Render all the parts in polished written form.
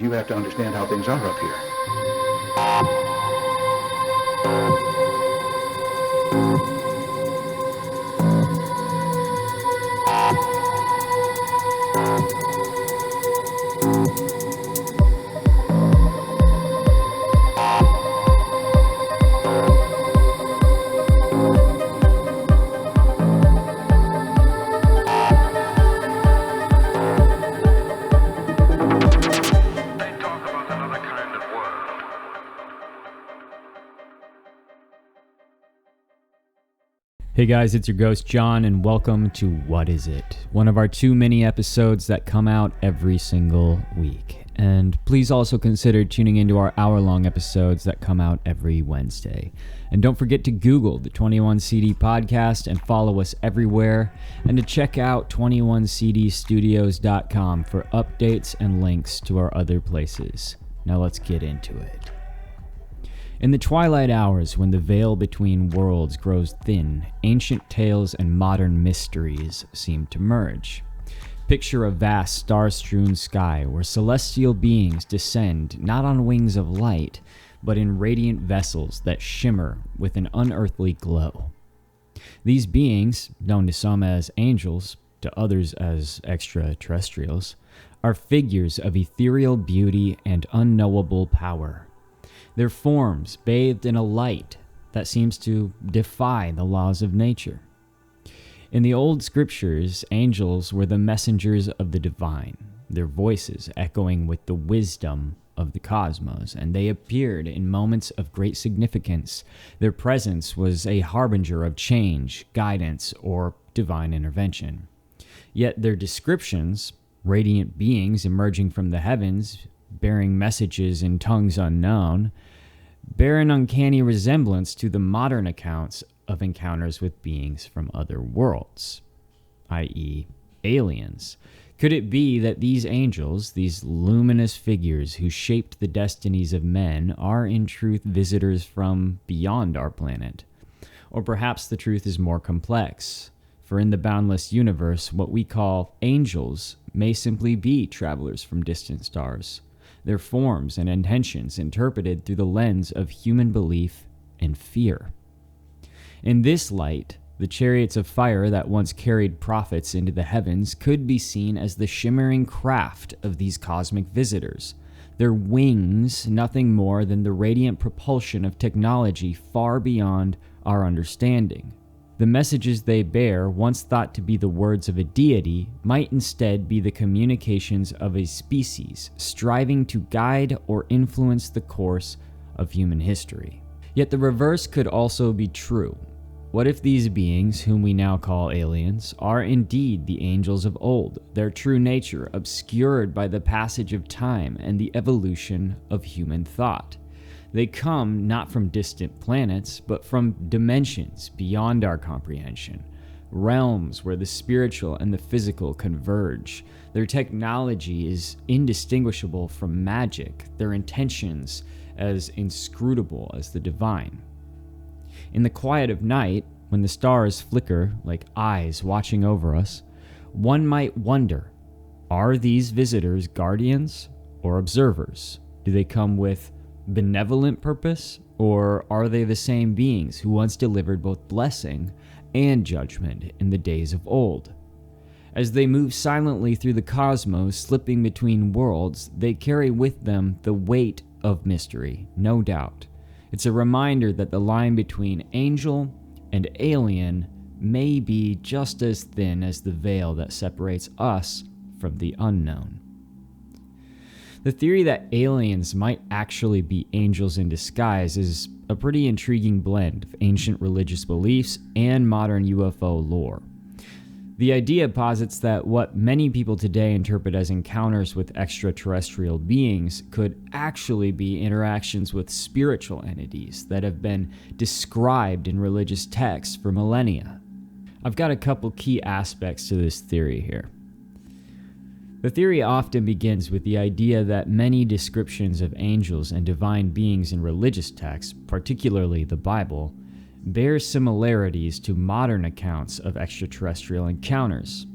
You have to understand how things are up here. Hey guys, it's your ghost John, and welcome to What Is It? One of our 2 mini episodes that come out every single week. And please also consider tuning into our hour-long episodes that come out every Wednesday. And don't forget to Google the 21CD podcast and follow us everywhere, and to check out 21cdstudios.com for updates and links to our other places. Now let's get into it. In the twilight hours, when the veil between worlds grows thin, ancient tales and modern mysteries seem to merge. Picture a vast star-strewn sky where celestial beings descend not on wings of light, but in radiant vessels that shimmer with an unearthly glow. These beings, known to some as angels, to others as extraterrestrials, are figures of ethereal beauty and unknowable power. Their forms bathed in a light that seems to defy the laws of nature. In the old scriptures, angels were the messengers of the divine, their voices echoing with the wisdom of the cosmos, and they appeared in moments of great significance. Their presence was a harbinger of change, guidance, or divine intervention. Yet their descriptions, radiant beings emerging from the heavens, bearing messages in tongues unknown, bear an uncanny resemblance to the modern accounts of encounters with beings from other worlds, i.e., aliens. Could it be that these angels, these luminous figures who shaped the destinies of men, are in truth visitors from beyond our planet? Or perhaps the truth is more complex, for in the boundless universe, what we call angels may simply be travelers from distant stars, their forms and intentions interpreted through the lens of human belief and fear. In this light, the chariots of fire that once carried prophets into the heavens could be seen as the shimmering craft of these cosmic visitors, their wings nothing more than the radiant propulsion of technology far beyond our understanding. The messages they bear, once thought to be the words of a deity, might instead be the communications of a species striving to guide or influence the course of human history. Yet the reverse could also be true. What if these beings, whom we now call aliens, are indeed the angels of old, their true nature obscured by the passage of time and the evolution of human thought? They come not from distant planets, but from dimensions beyond our comprehension, realms where the spiritual and the physical converge. Their technology is indistinguishable from magic, their intentions as inscrutable as the divine. In the quiet of night, when the stars flicker like eyes watching over us, one might wonder, are these visitors guardians or observers? Do they come with benevolent purpose, or are they the same beings who once delivered both blessing and judgment in the days of old? As they move silently through the cosmos, slipping between worlds, they carry with them the weight of mystery, no doubt. It's a reminder that the line between angel and alien may be just as thin as the veil that separates us from the unknown. The theory that aliens might actually be angels in disguise is a pretty intriguing blend of ancient religious beliefs and modern UFO lore. The idea posits that what many people today interpret as encounters with extraterrestrial beings could actually be interactions with spiritual entities that have been described in religious texts for millennia. I've got a couple key aspects to this theory here. The theory often begins with the idea that many descriptions of angels and divine beings in religious texts, particularly the Bible, bear similarities to modern accounts of extraterrestrial encounters.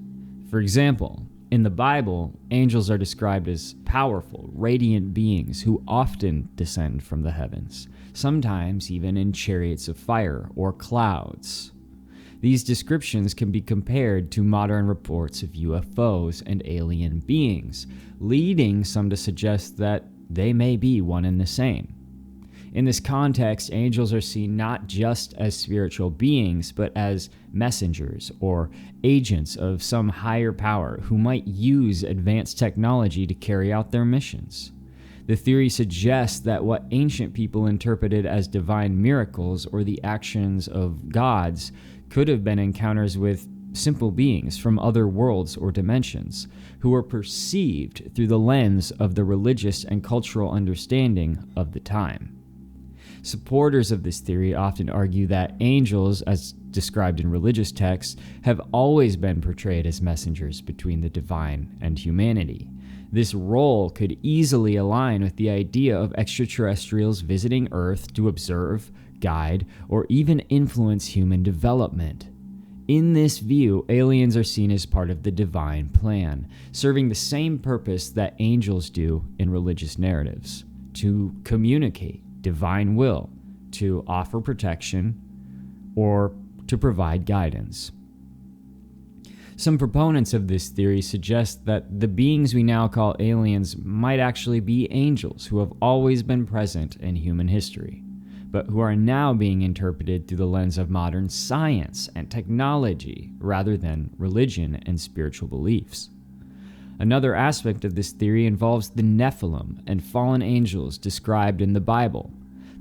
For example, In the Bible, angels are described as powerful, radiant beings who often descend from the heavens, sometimes even in chariots of fire or clouds. These descriptions can be compared to modern reports of UFOs and alien beings, leading some to suggest that they may be one and the same. In this context, angels are seen not just as spiritual beings, but as messengers or agents of some higher power who might use advanced technology to carry out their missions. The theory suggests that what ancient people interpreted as divine miracles or the actions of gods could have been encounters with simple beings from other worlds or dimensions, who were perceived through the lens of the religious and cultural understanding of the time. Supporters of this theory often argue that angels, as described in religious texts, have always been portrayed as messengers between the divine and humanity. This role could easily align with the idea of extraterrestrials visiting Earth to observe, guide, or even influence human development. In this view, aliens are seen as part of the divine plan, serving the same purpose that angels do in religious narratives: to communicate divine will, to offer protection, or to provide guidance. Some proponents of this theory suggest that the beings we now call aliens might actually be angels who have always been present in human history, but who are now being interpreted through the lens of modern science and technology rather than religion and spiritual beliefs. Another aspect of this theory involves the Nephilim and fallen angels described in the Bible.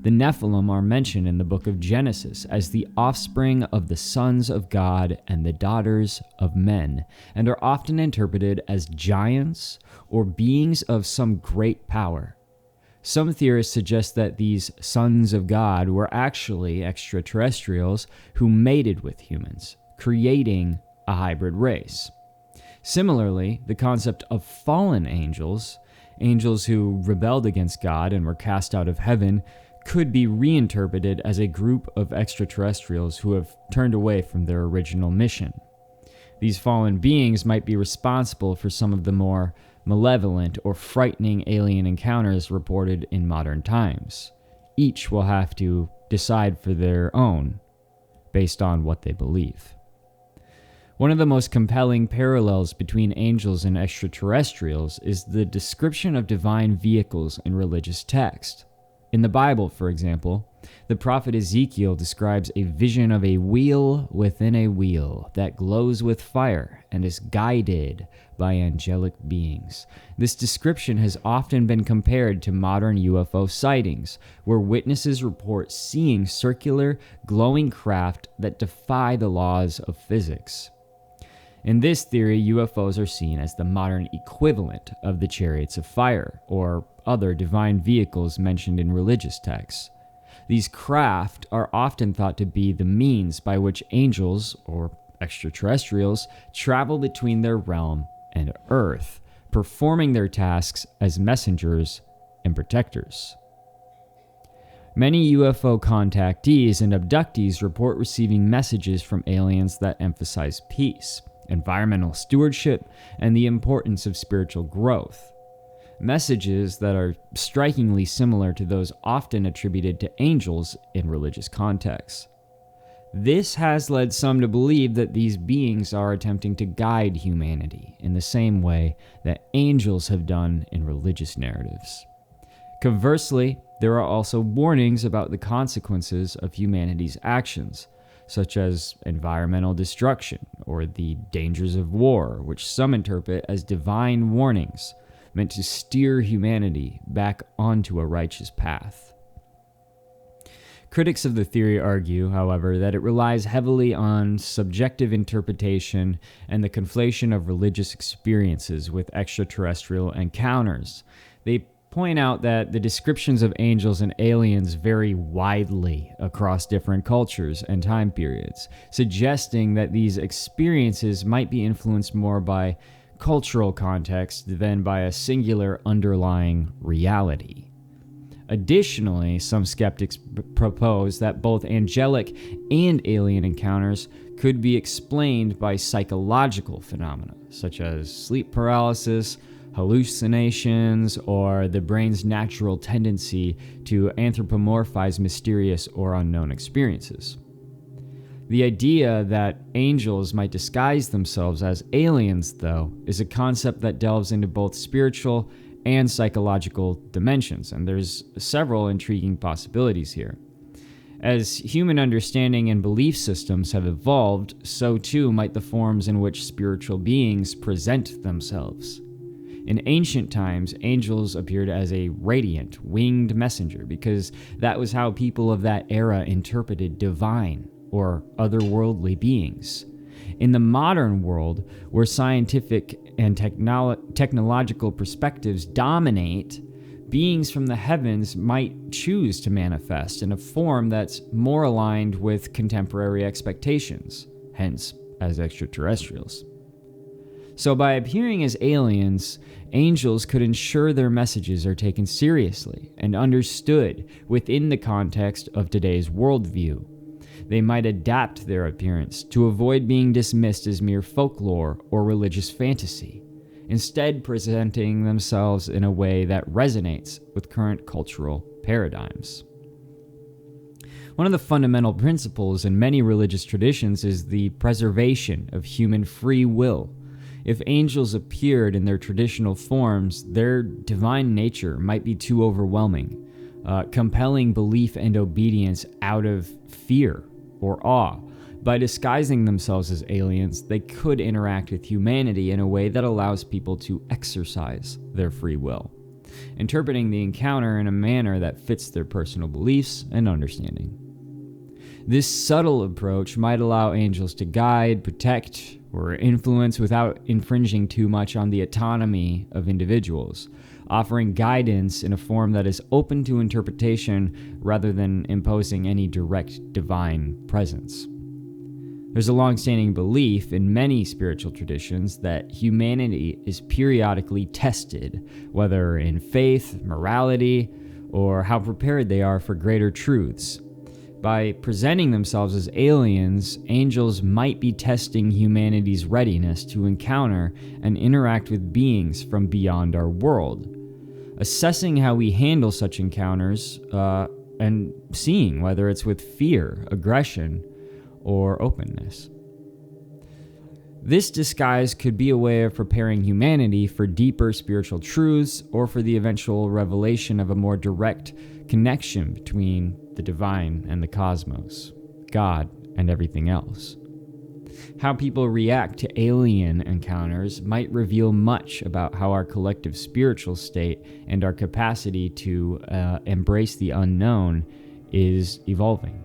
The Nephilim are mentioned in the book of Genesis as the offspring of the sons of God and the daughters of men, and are often interpreted as giants or beings of some great power. Some theorists suggest that these sons of God were actually extraterrestrials who mated with humans, creating a hybrid race. Similarly, the concept of fallen angels, angels who rebelled against God and were cast out of heaven, could be reinterpreted as a group of extraterrestrials who have turned away from their original mission. These fallen beings might be responsible for some of the more malevolent or frightening alien encounters reported in modern times. Each will have to decide for their own, based on what they believe. One of the most compelling parallels between angels and extraterrestrials is the description of divine vehicles in religious text. In the Bible, for example, the prophet Ezekiel describes a vision of a wheel within a wheel that glows with fire and is guided by angelic beings. This description has often been compared to modern UFO sightings, where witnesses report seeing circular, glowing craft that defy the laws of physics. In this theory, UFOs are seen as the modern equivalent of the chariots of fire, or other divine vehicles mentioned in religious texts. These craft are often thought to be the means by which angels, or extraterrestrials, travel between their realm and Earth, performing their tasks as messengers and protectors. Many UFO contactees and abductees report receiving messages from aliens that emphasize peace, environmental stewardship, and the importance of spiritual growth. Messages that are strikingly similar to those often attributed to angels in religious contexts. This has led some to believe that these beings are attempting to guide humanity in the same way that angels have done in religious narratives. Conversely, there are also warnings about the consequences of humanity's actions, such as environmental destruction or the dangers of war, which some interpret as divine warnings meant to steer humanity back onto a righteous path. Critics of the theory argue, however, that it relies heavily on subjective interpretation and the conflation of religious experiences with extraterrestrial encounters. They point out that the descriptions of angels and aliens vary widely across different cultures and time periods, suggesting that these experiences might be influenced more by cultural context than by a singular underlying reality. Additionally, some skeptics propose that both angelic and alien encounters could be explained by psychological phenomena, such as sleep paralysis, hallucinations, or the brain's natural tendency to anthropomorphize mysterious or unknown experiences. The idea that angels might disguise themselves as aliens, though, is a concept that delves into both spiritual and psychological dimensions, and there's several intriguing possibilities here. As human understanding and belief systems have evolved, so too might the forms in which spiritual beings present themselves. In ancient times, angels appeared as a radiant, winged messenger because that was how people of that era interpreted divine or otherworldly beings. In the modern world, where scientific and technological perspectives dominate, beings from the heavens might choose to manifest in a form that's more aligned with contemporary expectations, hence as extraterrestrials. So by appearing as aliens, angels could ensure their messages are taken seriously and understood within the context of today's worldview. They might adapt their appearance to avoid being dismissed as mere folklore or religious fantasy, instead presenting themselves in a way that resonates with current cultural paradigms. One of the fundamental principles in many religious traditions is the preservation of human free will. If angels appeared in their traditional forms, their divine nature might be too overwhelming, compelling belief and obedience out of fear or awe. By disguising themselves as aliens, they could interact with humanity in a way that allows people to exercise their free will, interpreting the encounter in a manner that fits their personal beliefs and understanding. This subtle approach might allow angels to guide, protect, or influence without infringing too much on the autonomy of individuals, offering guidance in a form that is open to interpretation rather than imposing any direct divine presence. There's a long-standing belief in many spiritual traditions that humanity is periodically tested, whether in faith, morality, or how prepared they are for greater truths. By presenting themselves as aliens, angels might be testing humanity's readiness to encounter and interact with beings from beyond our world, assessing how we handle such encounters and seeing whether it's with fear, aggression, or openness. This disguise could be a way of preparing humanity for deeper spiritual truths or for the eventual revelation of a more direct connection between the divine and the cosmos, God and everything else. How people react to alien encounters might reveal much about how our collective spiritual state and our capacity to embrace the unknown is evolving.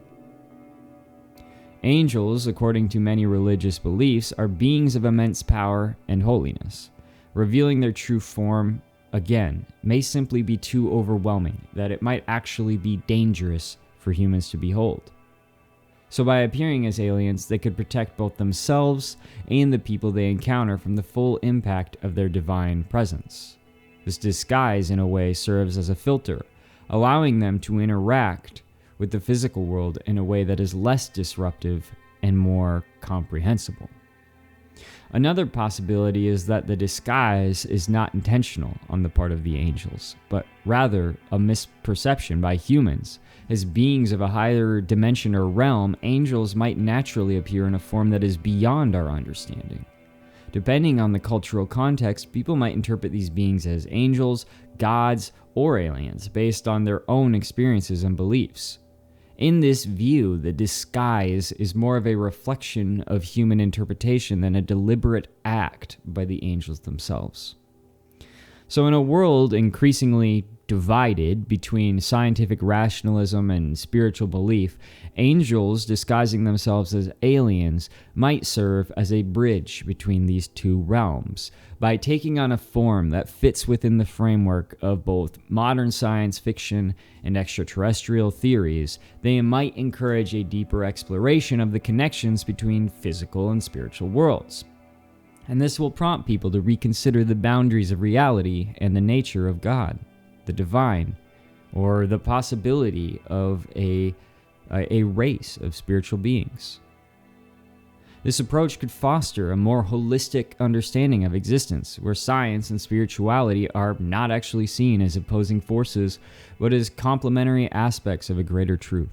Angels, according to many religious beliefs, are beings of immense power and holiness. Revealing their true form, again, may simply be too overwhelming, that it might actually be dangerous for humans to behold. So by appearing as aliens, they could protect both themselves and the people they encounter from the full impact of their divine presence. This disguise, in a way, serves as a filter, allowing them to interact with the physical world in a way that is less disruptive and more comprehensible. Another possibility is that the disguise is not intentional on the part of the angels, but rather a misperception by humans. As beings of a higher dimension or realm, angels might naturally appear in a form that is beyond our understanding. Depending on the cultural context, people might interpret these beings as angels, gods, or aliens based on their own experiences and beliefs. In this view, the disguise is more of a reflection of human interpretation than a deliberate act by the angels themselves. So in a world increasingly divided between scientific rationalism and spiritual belief, angels disguising themselves as aliens might serve as a bridge between these two realms. By taking on a form that fits within the framework of both modern science fiction and extraterrestrial theories, they might encourage a deeper exploration of the connections between physical and spiritual worlds. And this will prompt people to reconsider the boundaries of reality and the nature of God, the divine, or the possibility of a race of spiritual beings. This approach could foster a more holistic understanding of existence, where science and spirituality are not actually seen as opposing forces, but as complementary aspects of a greater truth.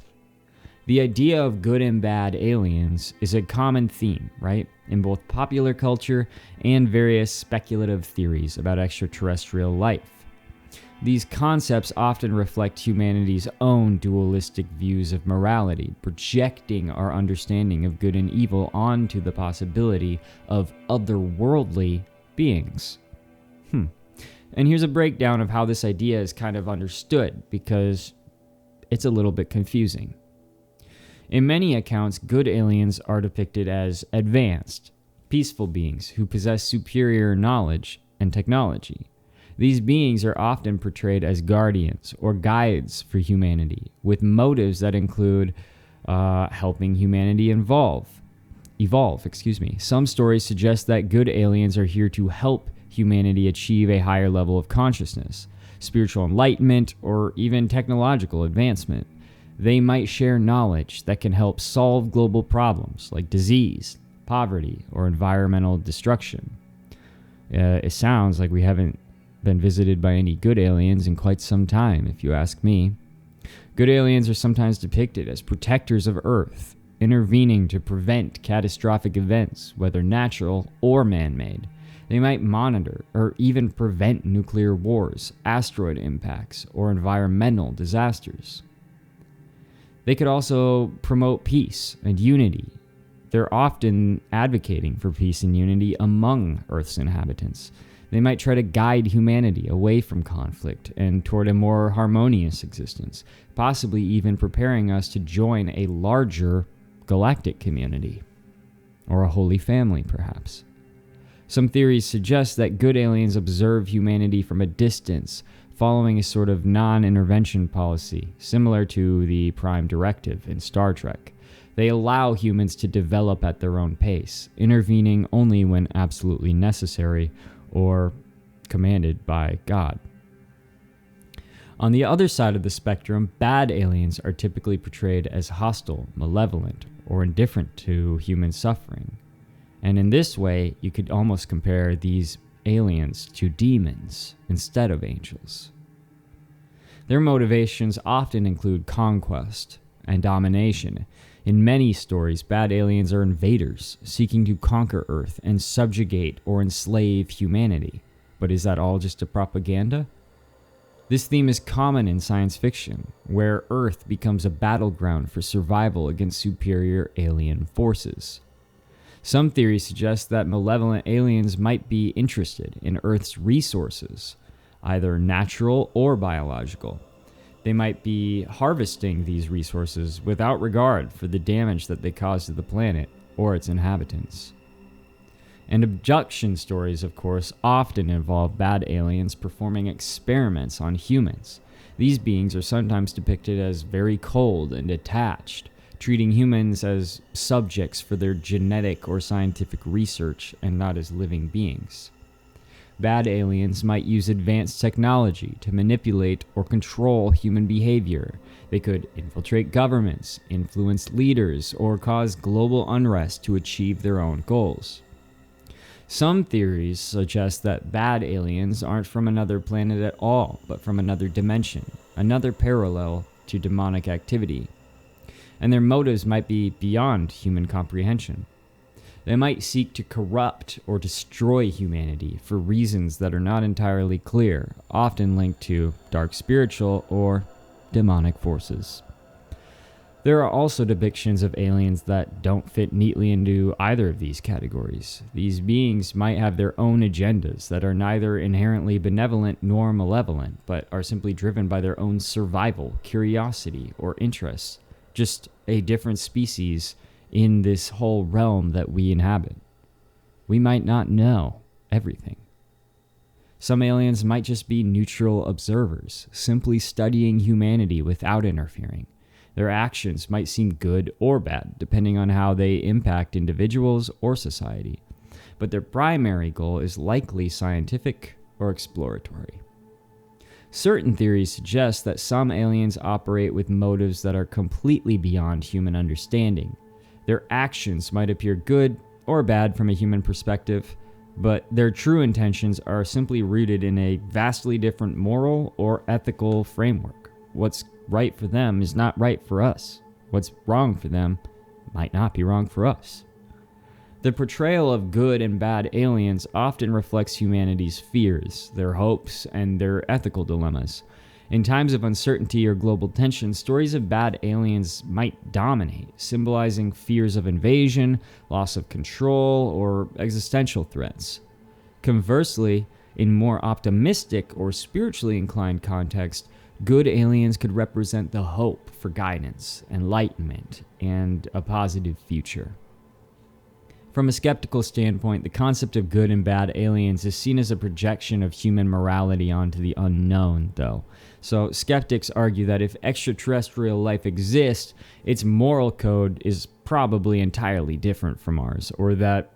The idea of good and bad aliens is a common theme, right, in both popular culture and various speculative theories about extraterrestrial life. These concepts often reflect humanity's own dualistic views of morality, projecting our understanding of good and evil onto the possibility of otherworldly beings. And here's a breakdown of how this idea is kind of understood, because it's a little bit confusing. In many accounts, good aliens are depicted as advanced, peaceful beings who possess superior knowledge and technology. These beings are often portrayed as guardians or guides for humanity, with motives that include helping humanity evolve. Some stories suggest that good aliens are here to help humanity achieve a higher level of consciousness, spiritual enlightenment, or even technological advancement. They might share knowledge that can help solve global problems like disease, poverty, or environmental destruction. It sounds like we haven't been visited by any good aliens in quite some time, if you ask me. Good aliens are sometimes depicted as protectors of Earth, intervening to prevent catastrophic events, whether natural or man-made. They might monitor or even prevent nuclear wars, asteroid impacts, or environmental disasters. They could also promote peace and unity. They're often advocating for peace and unity among Earth's inhabitants. They might try to guide humanity away from conflict and toward a more harmonious existence, possibly even preparing us to join a larger galactic community, or a holy family, perhaps. Some theories suggest that good aliens observe humanity from a distance, following a sort of non-intervention policy, similar to the Prime Directive in Star Trek. They allow humans to develop at their own pace, intervening only when absolutely necessary or commanded by God. On the other side of the spectrum, bad aliens are typically portrayed as hostile, malevolent, or indifferent to human suffering. And in this way, you could almost compare these aliens to demons instead of angels. Their motivations often include conquest and domination. In many stories, bad aliens are invaders seeking to conquer Earth and subjugate or enslave humanity. But is that all just a propaganda? This theme is common in science fiction, where Earth becomes a battleground for survival against superior alien forces. Some theories suggest that malevolent aliens might be interested in Earth's resources, either natural or biological. They might be harvesting these resources without regard for the damage that they cause to the planet or its inhabitants. And abduction stories, of course, often involve bad aliens performing experiments on humans. These beings are sometimes depicted as very cold and detached, treating humans as subjects for their genetic or scientific research and not as living beings. Bad aliens might use advanced technology to manipulate or control human behavior. They could infiltrate governments, influence leaders, or cause global unrest to achieve their own goals. Some theories suggest that bad aliens aren't from another planet at all, but from another dimension, another parallel to demonic activity. And their motives might be beyond human comprehension. They might seek to corrupt or destroy humanity for reasons that are not entirely clear, often linked to dark spiritual or demonic forces. There are also depictions of aliens that don't fit neatly into either of these categories. These beings might have their own agendas that are neither inherently benevolent nor malevolent, but are simply driven by their own survival, curiosity, or interests, just a different species in this whole realm that we inhabit. We might not know everything. Some aliens might just be neutral observers, simply studying humanity without interfering. Their actions might seem good or bad, depending on how they impact individuals or society. But their primary goal is likely scientific or exploratory. Certain theories suggest that some aliens operate with motives that are completely beyond human understanding. Their actions might appear good or bad from a human perspective, but their true intentions are simply rooted in a vastly different moral or ethical framework. What's right for them is not right for us. What's wrong for them might not be wrong for us. The portrayal of good and bad aliens often reflects humanity's fears, their hopes, and their ethical dilemmas. In times of uncertainty or global tension, stories of bad aliens might dominate, symbolizing fears of invasion, loss of control, or existential threats. Conversely, in more optimistic or spiritually inclined context, good aliens could represent the hope for guidance, enlightenment, and a positive future. From a skeptical standpoint, the concept of good and bad aliens is seen as a projection of human morality onto the unknown, though. So skeptics argue that if extraterrestrial life exists, its moral code is probably entirely different from ours, or that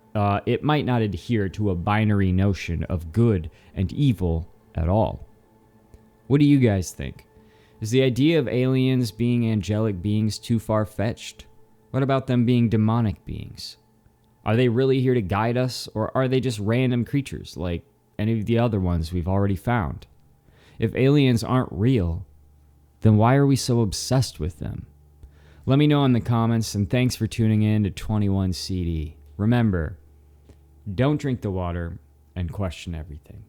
it might not adhere to a binary notion of good and evil at all. What do you guys think? Is the idea of aliens being angelic beings too far-fetched? What about them being demonic beings? Are they really here to guide us, or are they just random creatures like any of the other ones we've already found? If aliens aren't real, then why are we so obsessed with them? Let me know in the comments, and thanks for tuning in to 21CD. Remember, don't drink the water and question everything.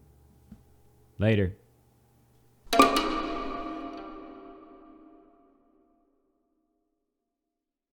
Later.